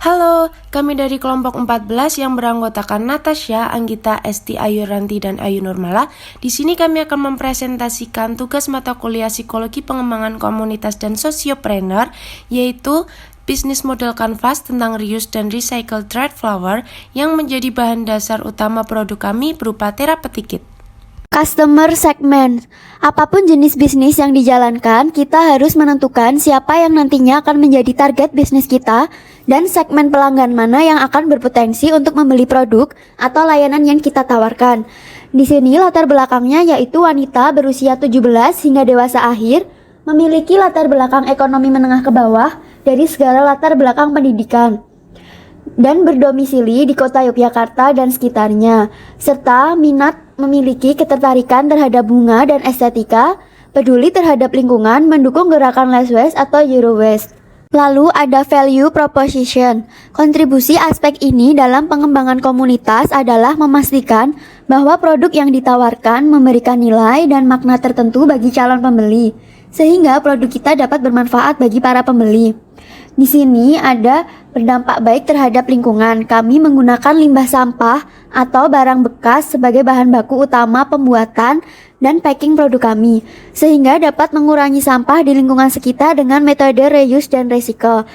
Halo, kami dari kelompok 14 yang beranggotakan Natasha, Anggita, Esti, Ayu Ranti, dan Ayu Nurmala. Di sini kami akan mempresentasikan tugas mata kuliah Psikologi Pengembangan Komunitas dan Sosiopreneur, yaitu Bisnis Model Canvas tentang reuse dan recycle dried flower yang menjadi bahan dasar utama produk kami berupa terapetik kit. Customer segment. Apapun jenis bisnis yang dijalankan, kita harus menentukan siapa yang nantinya akan menjadi target bisnis kita dan segmen pelanggan mana yang akan berpotensi untuk membeli produk atau layanan yang kita tawarkan. Di sini latar belakangnya yaitu wanita berusia 17 hingga dewasa akhir, memiliki latar belakang ekonomi menengah ke bawah dari segala latar belakang pendidikan, dan berdomisili di kota Yogyakarta dan sekitarnya, serta memiliki ketertarikan terhadap bunga dan estetika, peduli terhadap lingkungan, mendukung gerakan less waste atau zero waste. Lalu ada value proposition. Kontribusi aspek ini dalam pengembangan komunitas adalah memastikan bahwa produk yang ditawarkan memberikan nilai dan makna tertentu bagi calon pembeli, sehingga produk kita dapat bermanfaat bagi para pembeli. Di sini ada berdampak baik terhadap lingkungan. Kami menggunakan limbah sampah atau barang bekas sebagai bahan baku utama pembuatan dan packing produk kami, sehingga dapat mengurangi sampah di lingkungan sekitar dengan metode reuse dan recycle.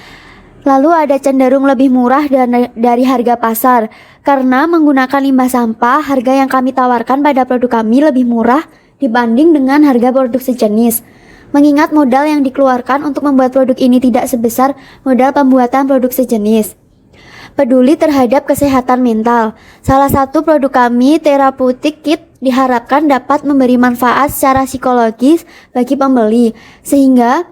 Lalu ada cenderung lebih murah dari harga pasar. Karena menggunakan limbah sampah, harga yang kami tawarkan pada produk kami lebih murah dibanding dengan harga produk sejenis. Mengingat modal yang dikeluarkan untuk membuat produk ini tidak sebesar modal pembuatan produk sejenis. Peduli terhadap kesehatan mental. Salah satu produk kami, terapetik kit, diharapkan dapat memberi manfaat secara psikologis bagi pembeli, sehingga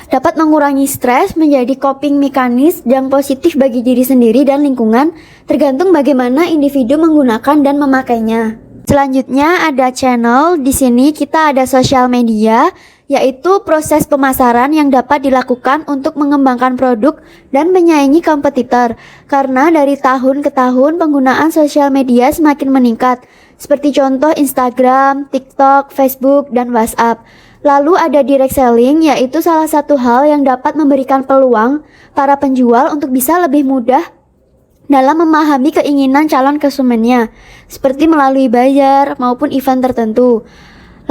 dapat mengurangi stres, menjadi coping mekanis yang positif bagi diri sendiri dan lingkungan, tergantung bagaimana individu menggunakan dan memakainya. Selanjutnya ada channel. Di sini kita ada sosial media, yaitu proses pemasaran yang dapat dilakukan untuk mengembangkan produk dan menyaingi kompetitor. Karena dari tahun ke tahun penggunaan sosial media semakin meningkat, seperti contoh Instagram, TikTok, Facebook, dan WhatsApp. Lalu ada direct selling, yaitu salah satu hal yang dapat memberikan peluang para penjual untuk bisa lebih mudah dalam memahami keinginan calon konsumennya, seperti melalui bayar maupun event tertentu.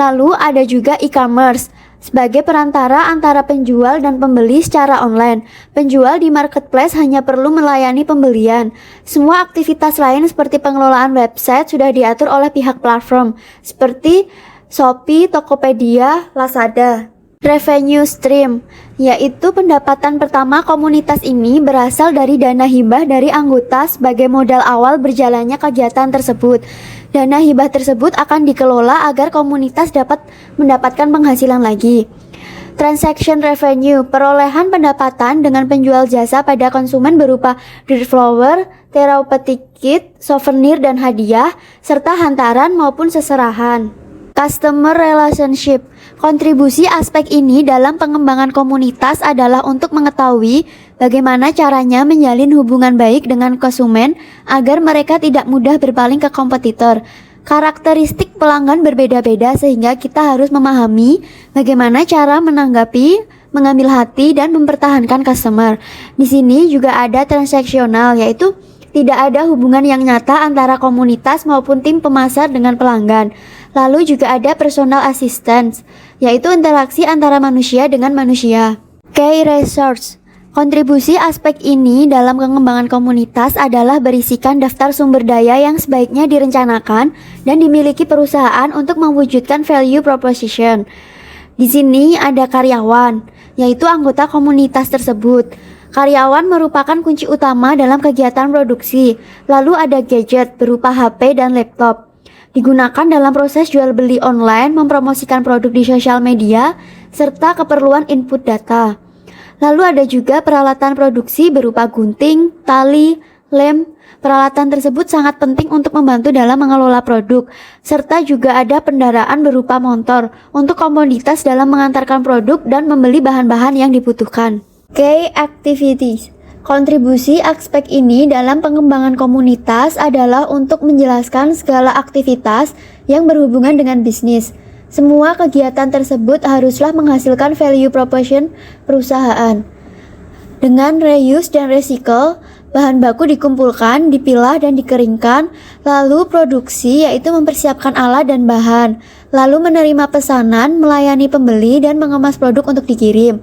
Lalu ada juga e-commerce, sebagai perantara antara penjual dan pembeli secara online. Penjual di marketplace hanya perlu melayani pembelian. Semua aktivitas lain seperti pengelolaan website sudah diatur oleh pihak platform, seperti Shopee, Tokopedia, Lazada. Revenue stream, yaitu pendapatan pertama komunitas ini berasal dari dana hibah dari anggota sebagai modal awal berjalannya kegiatan tersebut. Dana hibah tersebut akan dikelola agar komunitas dapat mendapatkan penghasilan lagi. Transaction revenue, perolehan pendapatan dengan penjual jasa pada konsumen berupa dried flower, therapeutic kit, souvenir dan hadiah, serta hantaran maupun seserahan. Customer relationship. Kontribusi aspek ini dalam pengembangan komunitas adalah untuk mengetahui bagaimana caranya menjalin hubungan baik dengan konsumen agar mereka tidak mudah berpaling ke kompetitor. Karakteristik pelanggan berbeda-beda sehingga kita harus memahami bagaimana cara menanggapi, mengambil hati, dan mempertahankan customer. Di sini juga ada transaksional, yaitu tidak ada hubungan yang nyata antara komunitas maupun tim pemasar dengan pelanggan. Lalu juga ada personal assistance, yaitu interaksi antara manusia dengan manusia. Key resource. Kontribusi aspek ini dalam pengembangan komunitas adalah berisikan daftar sumber daya yang sebaiknya direncanakan dan dimiliki perusahaan untuk mewujudkan value proposition. Di sini ada karyawan, yaitu anggota komunitas tersebut. Karyawan merupakan kunci utama dalam kegiatan produksi. Lalu ada gadget berupa HP dan laptop, digunakan dalam proses jual beli online, mempromosikan produk di sosial media, serta keperluan input data. Lalu ada juga peralatan produksi berupa gunting, tali, lem. Peralatan tersebut sangat penting untuk membantu dalam mengelola produk, serta juga ada kendaraan berupa motor untuk komoditas dalam mengantarkan produk dan membeli bahan-bahan yang dibutuhkan. Key activities. Kontribusi aspek ini dalam pengembangan komunitas adalah untuk menjelaskan segala aktivitas yang berhubungan dengan bisnis. Semua kegiatan tersebut haruslah menghasilkan value proposition perusahaan. Dengan reuse dan recycle, bahan baku dikumpulkan, dipilah dan dikeringkan, lalu produksi yaitu mempersiapkan alat dan bahan, lalu menerima pesanan, melayani pembeli dan mengemas produk untuk dikirim.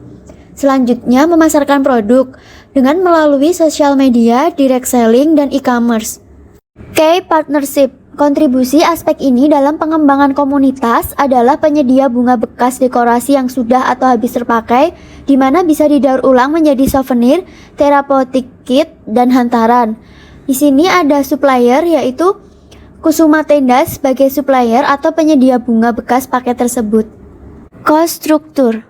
Selanjutnya memasarkan produk dengan melalui sosial media, direct selling, dan e-commerce. Partnership. Kontribusi aspek ini dalam pengembangan komunitas adalah penyedia bunga bekas dekorasi yang sudah atau habis terpakai, di mana bisa didaur ulang menjadi souvenir, therapeutic kit, dan hantaran. Di sini ada supplier yaitu Kusuma Tenda sebagai supplier atau penyedia bunga bekas paket tersebut. Cost structure.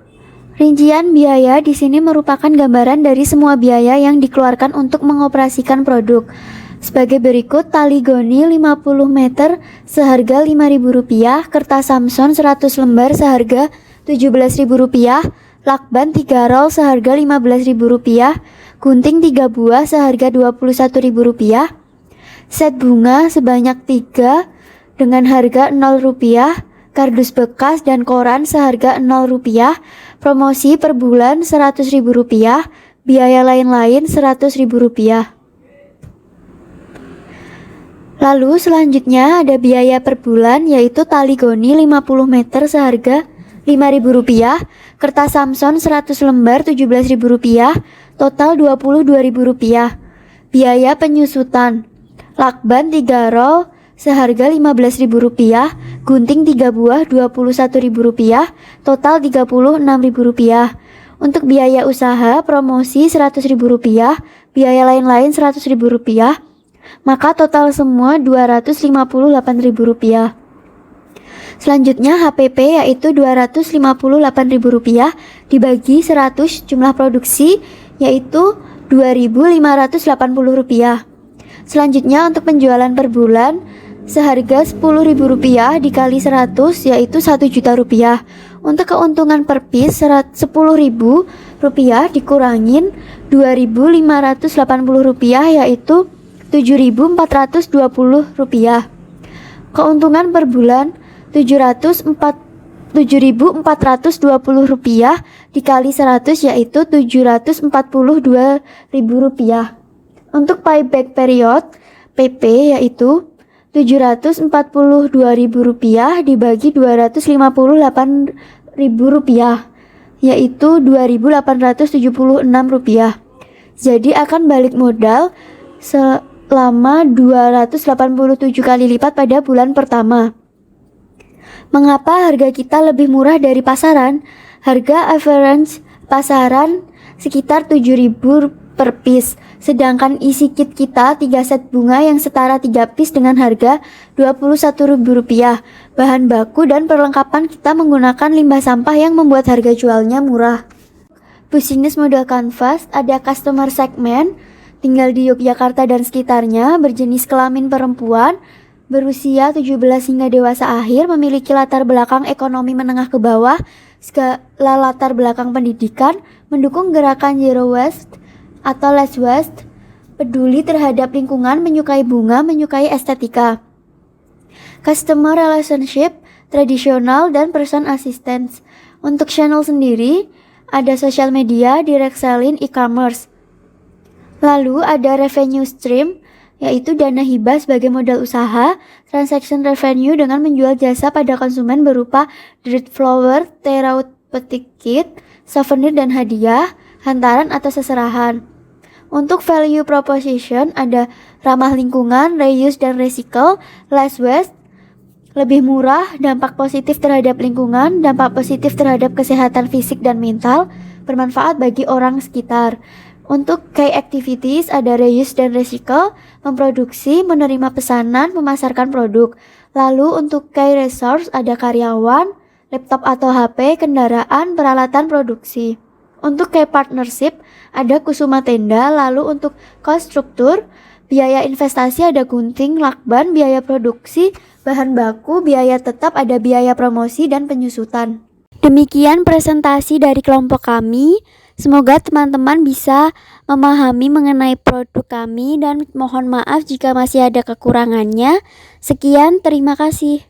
Rincian biaya di sini merupakan gambaran dari semua biaya yang dikeluarkan untuk mengoperasikan produk. Sebagai berikut, tali goni 50 meter seharga Rp5.000, kertas Samson 100 lembar seharga Rp17.000, lakban 3 roll seharga Rp15.000, gunting 3 buah seharga Rp21.000, set bunga sebanyak 3 dengan harga Rp0, kardus bekas dan koran seharga Rp0, promosi per bulan Rp100.000, biaya lain-lain Rp100.000. Lalu selanjutnya ada biaya per bulan yaitu tali goni 50 meter seharga Rp5.000, kertas Samson 100 lembar Rp17.000, total Rp22.000. Biaya penyusutan, lakban 3 roll seharga Rp15.000, gunting 3 buah Rp21.000, total Rp36.000. Untuk biaya usaha, promosi Rp100.000, biaya lain-lain Rp100.000. Maka total semua Rp258.000. Selanjutnya HPP yaitu Rp258.000 dibagi 100 jumlah produksi yaitu Rp2.580. Selanjutnya untuk penjualan per bulan seharga Rp10.000 dikali 100 yaitu Rp1.000.000. Untuk keuntungan per piece Rp10.000 dikurangin Rp2.580 yaitu Rp7.420. Keuntungan per bulan Rp7.420 dikali 100 yaitu Rp742.000. Untuk payback period PP yaitu Rp742.000 dibagi Rp258.000 yaitu Rp2.876. Jadi akan balik modal selama 287 kali lipat pada bulan pertama. Mengapa harga kita lebih murah dari pasaran? Harga average pasaran sekitar Rp7.000 per piece, sedangkan isi kit kita 3 set bunga yang setara 3 piece dengan harga Rp21.000. Bahan baku dan perlengkapan kita menggunakan limbah sampah yang membuat harga jualnya murah. Bisnis model kanvas ada customer segment, tinggal di Yogyakarta dan sekitarnya, berjenis kelamin perempuan, berusia 17 hingga dewasa akhir, memiliki latar belakang ekonomi menengah ke bawah, segala latar belakang pendidikan, mendukung gerakan Zero Waste atau Less Waste, peduli terhadap lingkungan, menyukai bunga, menyukai estetika. Customer relationship, tradisional, dan person assistance. Untuk channel sendiri, ada social media, direct selling, e-commerce. Lalu ada revenue stream, yaitu dana hibah sebagai modal usaha, transaction revenue dengan menjual jasa pada konsumen berupa dried flower, therapeutic kit, souvenir dan hadiah, hantaran atau seserahan. Untuk value proposition ada ramah lingkungan, reuse dan recycle, less waste, lebih murah, dampak positif terhadap lingkungan, dampak positif terhadap kesehatan fisik dan mental, bermanfaat bagi orang sekitar. Untuk key activities ada reuse dan recycle, memproduksi, menerima pesanan, memasarkan produk. Lalu untuk key resource ada karyawan, laptop atau HP, kendaraan, peralatan produksi. Untuk key partnership ada Kusuma Tenda. Lalu untuk cost structure, biaya investasi ada gunting, lakban, biaya produksi, bahan baku, biaya tetap ada biaya promosi dan penyusutan. Demikian presentasi dari kelompok kami. Semoga teman-teman bisa memahami mengenai produk kami dan mohon maaf jika masih ada kekurangannya. Sekian, terima kasih.